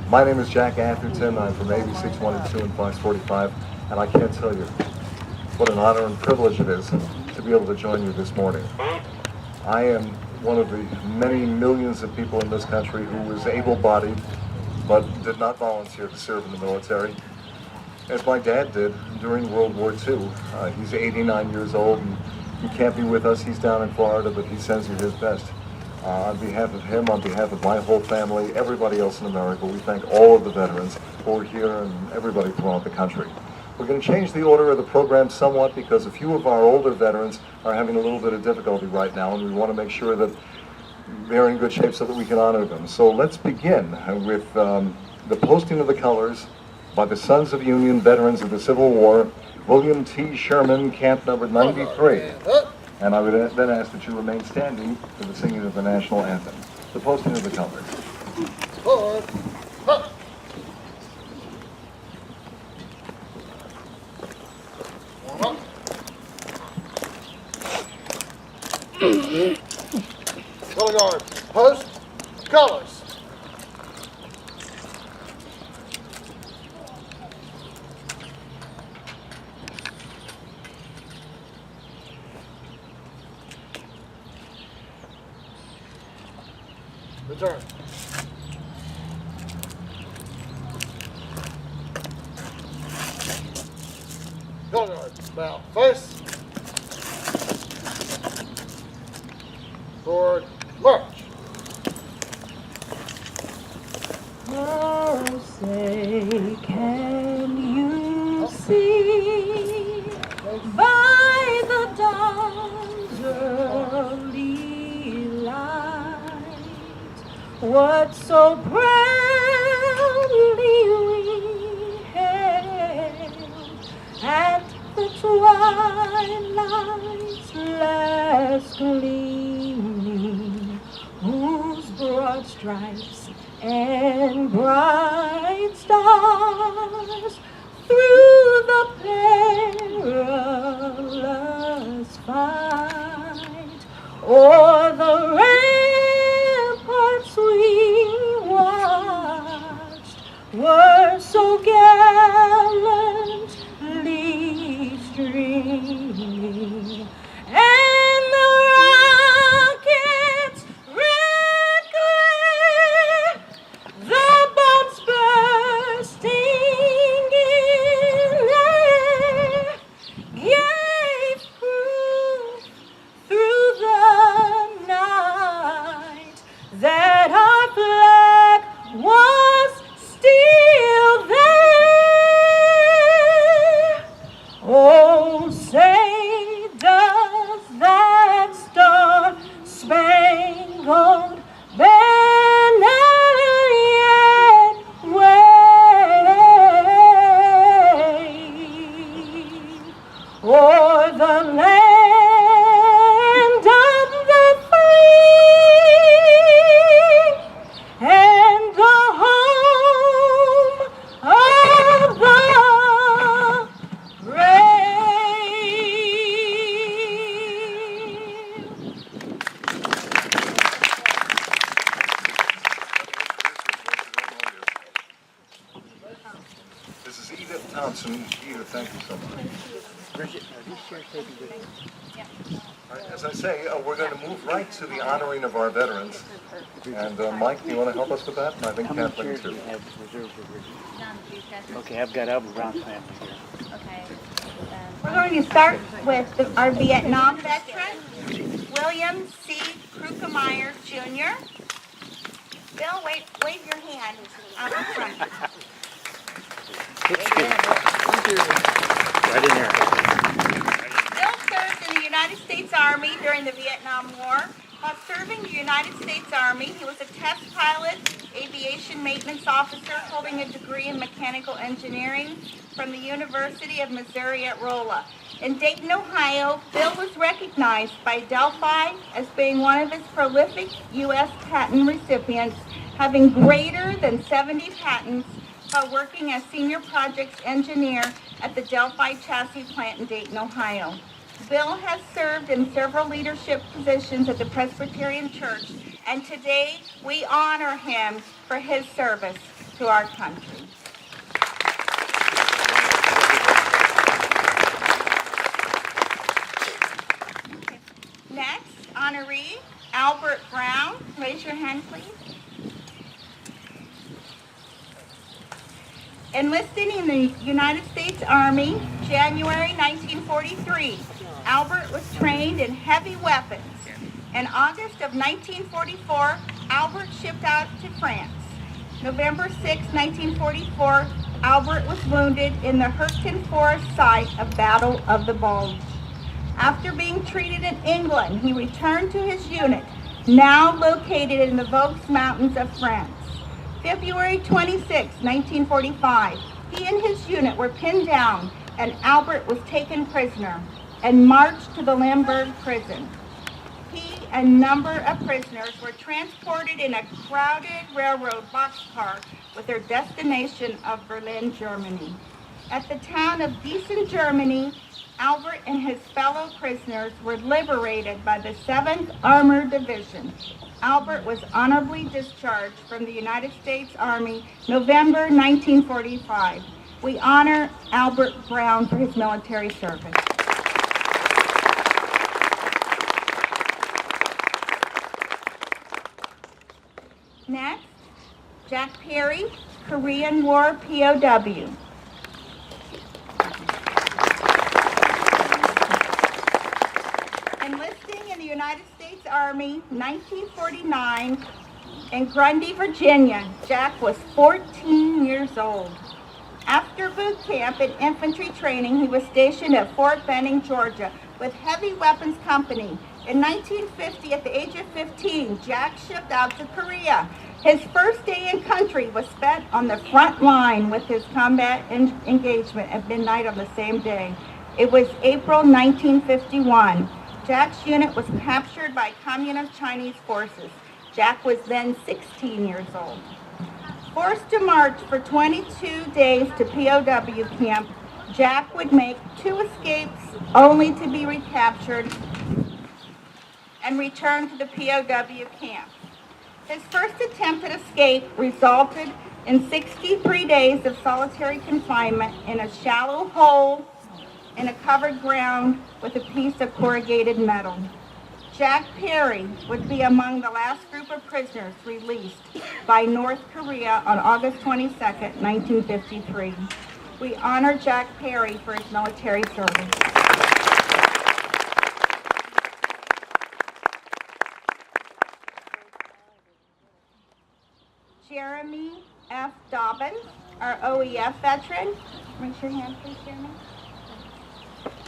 My name is Jack Atherton. I'm from AB 612 and Fox 45, and I can't tell you what an honor and privilege it is to be able to join you this morning. I am one of the many millions of people in this country who was able-bodied but did not volunteer to serve in the military, as my dad did during World War II. He's 89 years old, and he can't be with us. He's down in Florida, but he sends you his best. On behalf of him, on behalf of my whole family, everybody else in America, we thank all of the veterans who are here and everybody throughout the country. We're going to change the order of the program somewhat because a few of our older veterans are having a little bit of difficulty right now, and we want to make sure that they're in good shape so that we can honor them. So let's begin with the posting of the colors by the Sons of Union Veterans of the Civil War, William T. Sherman, Camp Number 93. And I would then ask that you remain standing for the singing of the national anthem. The posting of the colors. Forward. Up. Color guard. Post. Colors. Return. Color guard. Now, face. Forward. March. Oh, say, can you see by the dawn's early light what so proudly we hailed at the twilight's last gleaming, whose broad stripes and bright stars through the perilous fight o'er the ramparts we watched were so gallantly streaming, and the rockets red glare, the bombs bursting in air, gave proof through the night that our flag was still there. Oh, say does that star-spangled banner yet wave o'er the land of the free and the home of the This is Edith Thompson. Edith, thank you so much. All right, as I say, we're going to move right to the honoring of our veterans. And Mike, do you want to help us with that? And I think Kathleen too. Okay, I've got Albert Brown's family here. Okay. We're going to start with our Vietnam veteran, William C. Krukemeyer Jr. Bill, wave your hand out in front. Right in there. Bill served in the United States Army during the Vietnam War. While serving the United States Army, he was a test pilot, aviation maintenance officer, holding a degree in mechanical engineering from the University of Missouri at Rolla. In Dayton, Ohio, Bill was recognized by Delphi as being one of its prolific U.S. patent recipients, having greater than 70 patents while working as senior projects engineer at the Delphi chassis plant in Dayton, Ohio. Bill has served in several leadership positions at the Presbyterian Church, and today we honor him for his service. to our country. Next, honoree Albert Brown. Raise your hand, please. Enlisted in the United States Army, January 1943. Albert was trained in heavy weapons. In August of 1944, Albert shipped out to France. November 6, 1944, Albert was wounded in the Hurtgen Forest site of Battle of the Bulge. After being treated in England, he returned to his unit, now located in the Vosges Mountains of France. February 26, 1945, he and his unit were pinned down and Albert was taken prisoner and marched to the Limburg prison. He and a number of prisoners were transported in a crowded railroad boxcar with their destination of Berlin, Germany. At the town of Gießen, Germany, Albert and his fellow prisoners were liberated by the 7th Armored Division. Albert was honorably discharged from the United States Army November 1945. We honor Albert Brown for his military service. Next, Jack Perry, Korean War POW. Enlisting in the United States Army, 1949, in Grundy, Virginia, Jack was 14 years old. After boot camp and infantry training, he was stationed at Fort Benning, Georgia, with Heavy Weapons Company. In 1950, at the age of 15, Jack shipped out to Korea. His first day in country was spent on the front line with his combat engagement at midnight on the same day. It was April 1951. Jack's unit was captured by Communist Chinese forces. Jack was then 16 years old. Forced to march for 22 days to POW camp, Jack would make 2 escapes only to be recaptured and return to the POW camp. His first attempt at escape resulted in 63 days of solitary confinement in a shallow hole in a covered ground with a piece of corrugated metal. Jack Perry would be among the last group of prisoners released by North Korea on August 22, 1953. We honor Jack Perry for his military service. Jeremy F. Dobbins, our OEF veteran. Raise your hand, please, Jeremy.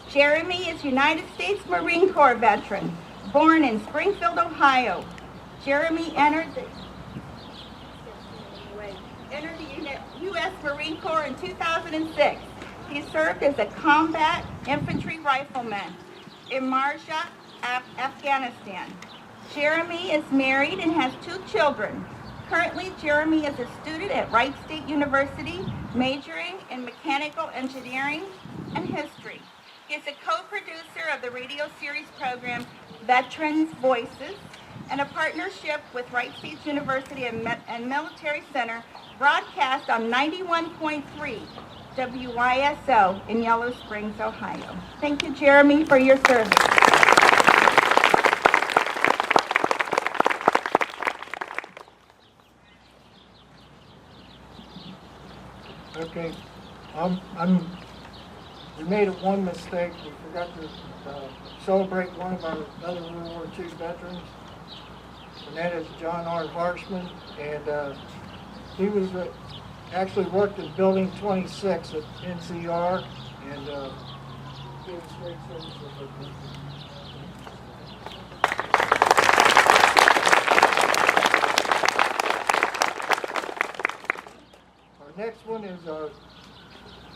Jeremy is United States Marine Corps veteran, born in Springfield, Ohio. Jeremy entered the U.S. Marine Corps in 2006. He served as a combat infantry rifleman in Marja, Afghanistan. Jeremy is married and has 2 children. Currently, Jeremy is a student at Wright State University, majoring in mechanical engineering and history. He is a co-producer of the radio series program Veterans Voices and a partnership with Wright State University and Military Center, broadcast on 91.3 WYSO in Yellow Springs, Ohio. Thank you, Jeremy, for your service. Okay, we made one mistake. We forgot to celebrate one of our other World War II veterans, and that is John R. Harshman. And he was actually worked in Building 26 at NCR, and gave us great service with it. Next one is our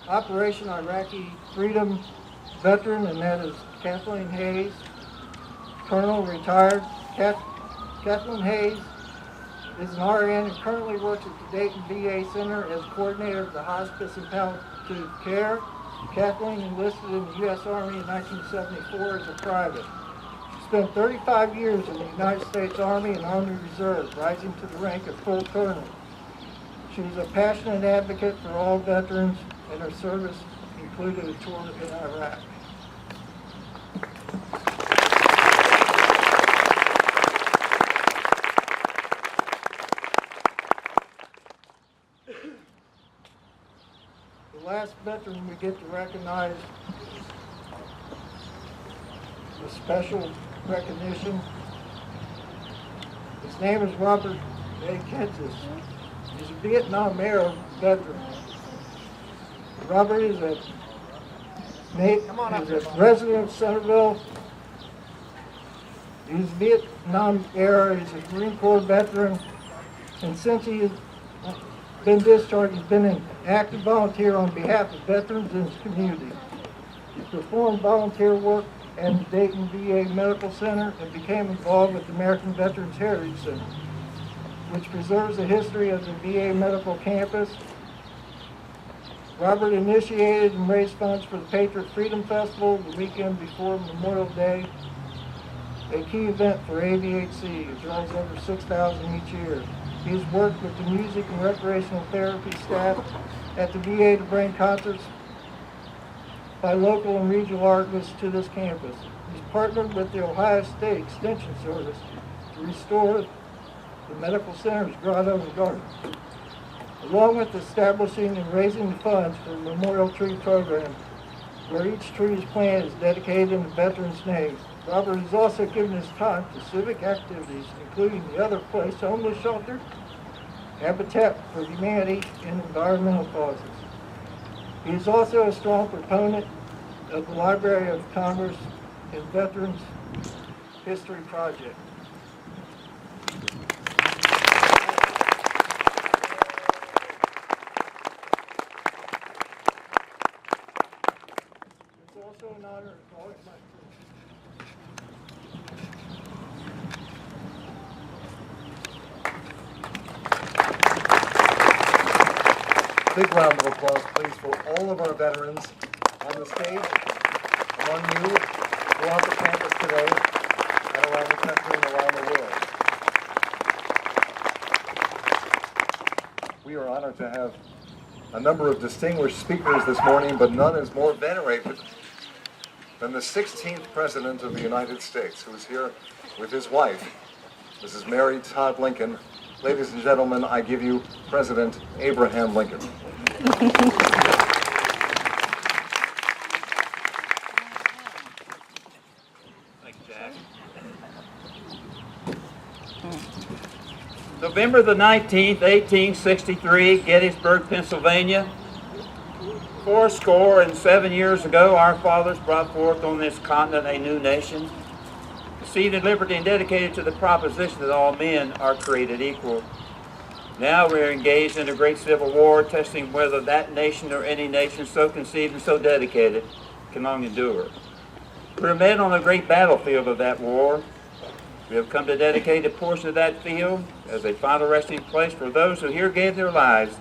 Operation Iraqi Freedom veteran, and that is Kathleen Hayes, Colonel, retired. Kathleen Hayes is an RN and currently works at the Dayton VA Center as coordinator of the hospice and palliative care. Kathleen enlisted in the U.S. Army in 1974 as a private. She spent 35 years in the United States Army and Army Reserve, rising to the rank of full colonel. She was a passionate advocate for all veterans, and her service included a tour in Iraq. The last veteran we get to recognize with special recognition, his name is Robert A. Kansas. He's a Vietnam era veteran. Robert is a resident of Centerville. He's Vietnam era. He's a Marine Corps veteran, and since he has been discharged, he's been an active volunteer on behalf of veterans in his community. He performed volunteer work at the Dayton VA Medical Center and became involved with the American Veterans Heritage Center, which preserves the history of the VA medical campus. Robert initiated and raised funds for the Patriot Freedom Festival the weekend before Memorial Day, a key event for AVHC. It draws over 6,000 each year. He has worked with the music and recreational therapy staff at the VA to bring concerts by local and regional artists to this campus. He's partnered with the Ohio State Extension Service to restore the medical center's grotto and garden, along with establishing and raising the funds for the Memorial Tree Program, where each tree is planted is dedicated in the veteran's name. Robert has also given his time to civic activities, including the Other Place Homeless Shelter, Habitat for Humanity, and environmental causes. He is also a strong proponent of the Library of Congress and Veterans History Project. It's also an honor to call it my Big round of applause, please, for all of our veterans on the stage, among you, throughout the campus today, and around the country and around the world. We are honored to have a number of distinguished speakers this morning, but none is more venerated than the 16th President of the United States, who is here with his wife, Mrs. Mary Todd Lincoln. Ladies and gentlemen, I give you President Abraham Lincoln. Thank you, Jack. November the 19th, 1863, Gettysburg, Pennsylvania. 407 years ago, our fathers brought forth on this continent a new nation, conceived in liberty and dedicated to the proposition that all men are created equal. Now we are engaged in a great civil war, testing whether that nation or any nation so conceived and so dedicated can long endure. We are met on the great battlefield of that war. We have come to dedicate a portion of that field as a final resting place for those who here gave their lives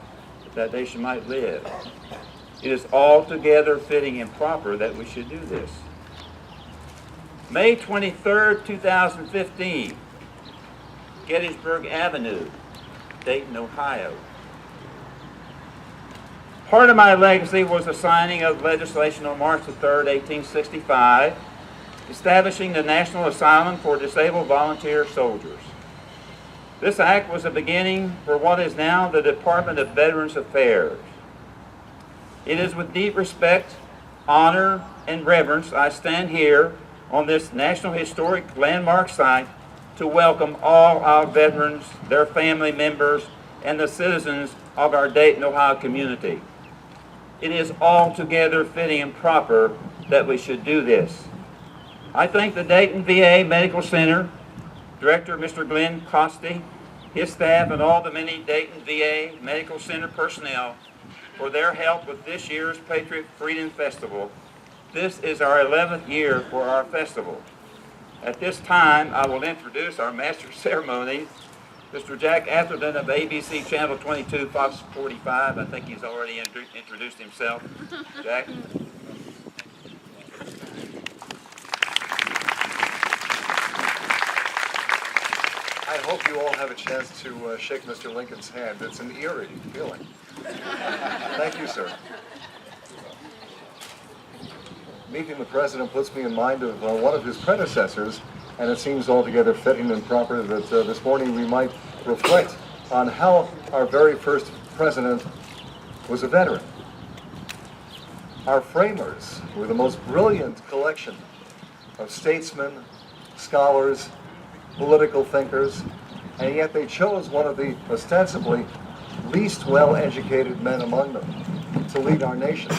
that nation might live. It is altogether fitting and proper that we should do this. May 23rd, 2015, Gettysburg Avenue, Dayton, Ohio. Part of my legacy was the signing of legislation on March 3rd, 1865, establishing the National Asylum for Disabled Volunteer Soldiers. This act was a beginning for what is now the Department of Veterans Affairs. It is with deep respect, honor, and reverence I stand here on this National Historic Landmark site to welcome all our veterans, their family members, and the citizens of our Dayton, Ohio community. It is altogether fitting and proper that we should do this. I thank the Dayton VA Medical Center, Director Mr. Glenn Costy, his staff, and all the many Dayton VA Medical Center personnel for their help with this year's Patriot Freedom Festival. This is our 11th year for our festival. At this time, I will introduce our Master of Ceremonies, Mr. Jack Atherton of ABC Channel 22, Fox 45. I think he's already introduced himself. Jack? I hope you all have a chance to shake Mr. Lincoln's hand. It's an eerie feeling. Thank you, sir. Meeting the president puts me in mind of one of his predecessors, and it seems altogether fitting and proper that this morning we might reflect on how our very first president was a veteran. Our framers were the most brilliant collection of statesmen, scholars, political thinkers, and yet they chose one of the ostensibly least well-educated men among them to lead our nation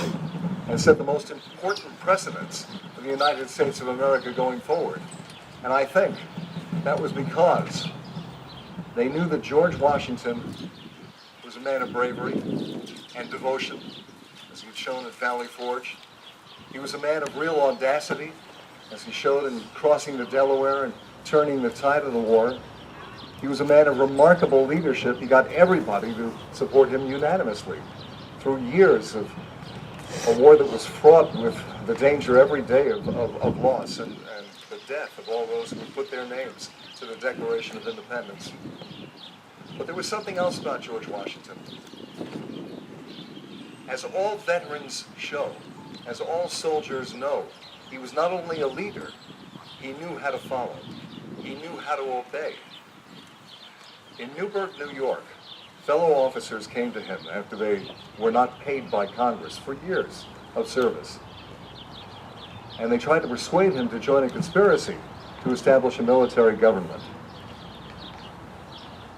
and set the most important precedents for the United States of America going forward. And I think that was because they knew that George Washington was a man of bravery and devotion, as he had shown at Valley Forge. He was a man of real audacity, as he showed in crossing the Delaware and turning the tide of the war. He was a man of remarkable leadership. He got everybody to support him unanimously through years of a war that was fraught with the danger every day of loss and the death of all those who would put their names to the Declaration of Independence. But there was something else about George Washington. As all veterans show, as all soldiers know, he was not only a leader, he knew how to follow. He knew how to obey. In Newburgh, New York, fellow officers came to him after they were not paid by Congress for years of service. And they tried to persuade him to join a conspiracy to establish a military government.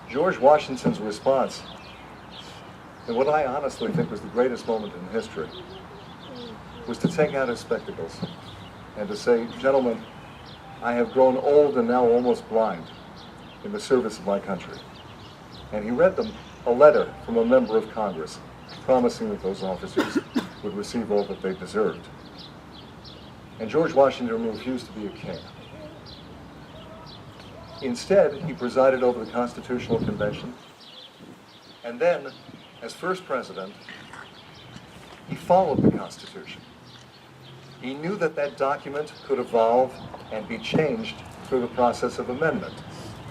George Washington's response, and what I honestly think was the greatest moment in history, was to take out his spectacles and to say, "Gentlemen, I have grown old and now almost blind in the service of my country." And he read them a letter from a member of Congress promising that those officers would receive all that they deserved. And George Washington refused to be a king. Instead, he presided over the Constitutional Convention, and then, as first president, he followed the Constitution. He knew that that document could evolve and be changed through the process of amendment.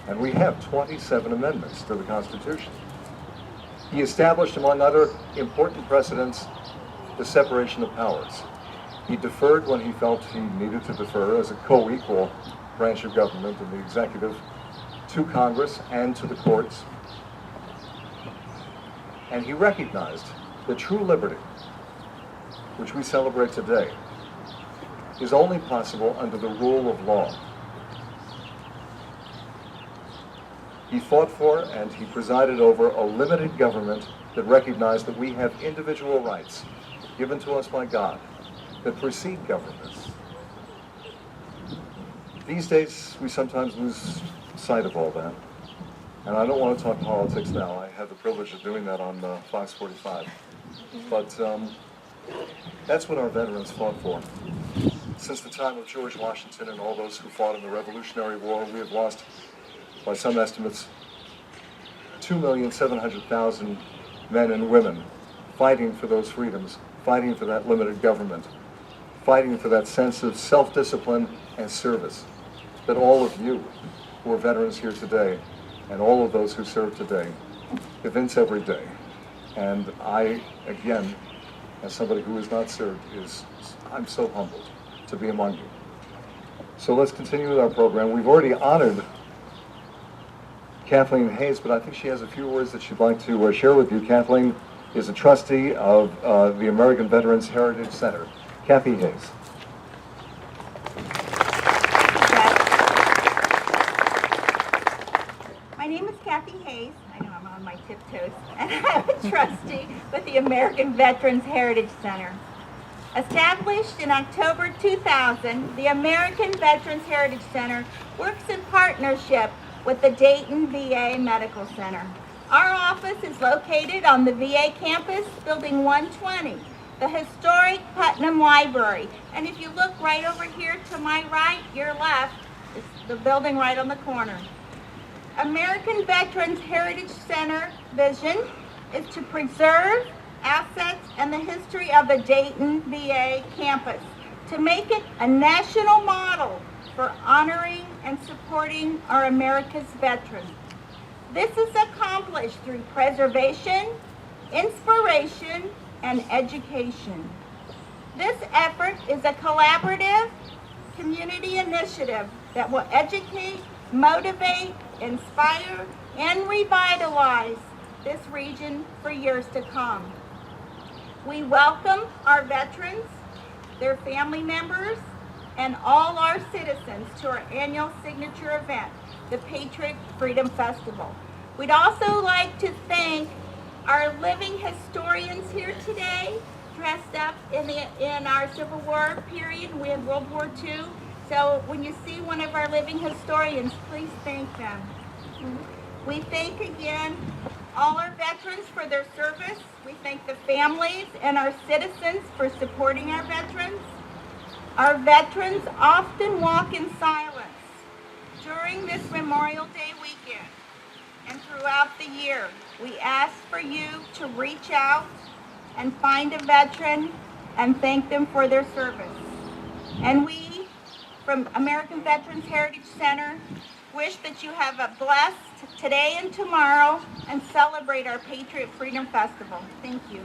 And we have 27 amendments to the Constitution. He established, among other important precedents, the separation of powers. He deferred when he felt he needed to defer as a co-equal branch of government and the executive to Congress and to the courts. And he recognized that true liberty, which we celebrate today, is only possible under the rule of law. He fought for and he presided over a limited government that recognized that we have individual rights given to us by God that precede governments. These days, we sometimes lose sight of all that. And I don't want to talk politics now. I had the privilege of doing that on Fox 45. But that's what our veterans fought for. Since the time of George Washington and all those who fought in the Revolutionary War, we have lost, by some estimates, 2,700,000 men and women fighting for those freedoms, fighting for that limited government, fighting for that sense of self-discipline and service that all of you who are veterans here today and all of those who serve today evince every day. And I, again, as somebody who has not served, I'm so humbled to be among you. So let's continue with our program. We've already honored Kathleen Hayes, but I think she has a few words that she'd like to share with you. Kathleen is a trustee of the American Veterans Heritage Center. Kathy Hayes. My name is Kathy Hayes. I know I'm on my tiptoes. And I'm a trustee with the American Veterans Heritage Center. Established in October 2000, the American Veterans Heritage Center works in partnership with the Dayton VA Medical Center. Our office is located on the VA campus, Building 120, the historic Putnam Library. And if you look right over here to my right, your left, it's the building right on the corner. American Veterans Heritage Center vision is to preserve assets and the history of the Dayton VA campus, to make it a national model for honoring and supporting our America's veterans. This is accomplished through preservation, inspiration, and education. This effort is a collaborative community initiative that will educate, motivate, inspire, and revitalize this region for years to come. We welcome our veterans, their family members, and all our citizens to our annual signature event, the Patriot Freedom Festival. We'd also like to thank our living historians here today, dressed up in our Civil War period. We had World War II. So when you see one of our living historians, please thank them. We thank again all our veterans for their service. We thank the families and our citizens for supporting our veterans. Our veterans often walk in silence during this Memorial Day weekend and throughout the year. We ask for you to reach out and find a veteran and thank them for their service. And we, from American Veterans Heritage Center, wish that you have a blessed today and tomorrow and celebrate our Patriot Freedom Festival. Thank you.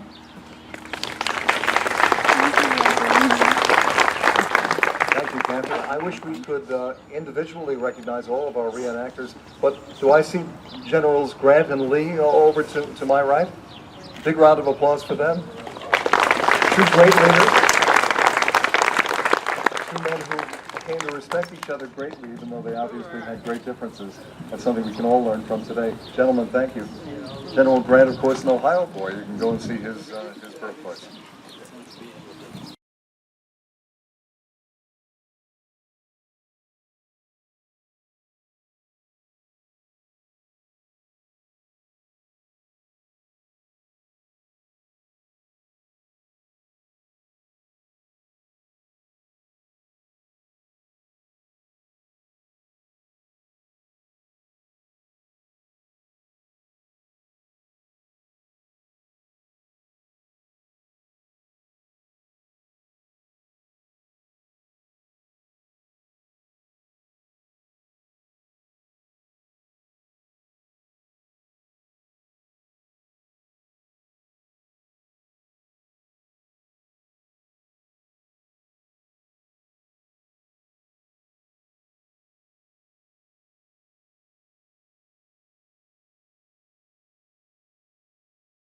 Thank you, Catherine. I wish we could individually recognize all of our reenactors, but do I see Generals Grant and Lee over to my right? Big round of applause for them. Two great leaders. Two men who came to respect each other greatly, even though they obviously had great differences. That's something we can all learn from today. Gentlemen, thank you. General Grant, of course, an Ohio boy. You can go and see his birthplace.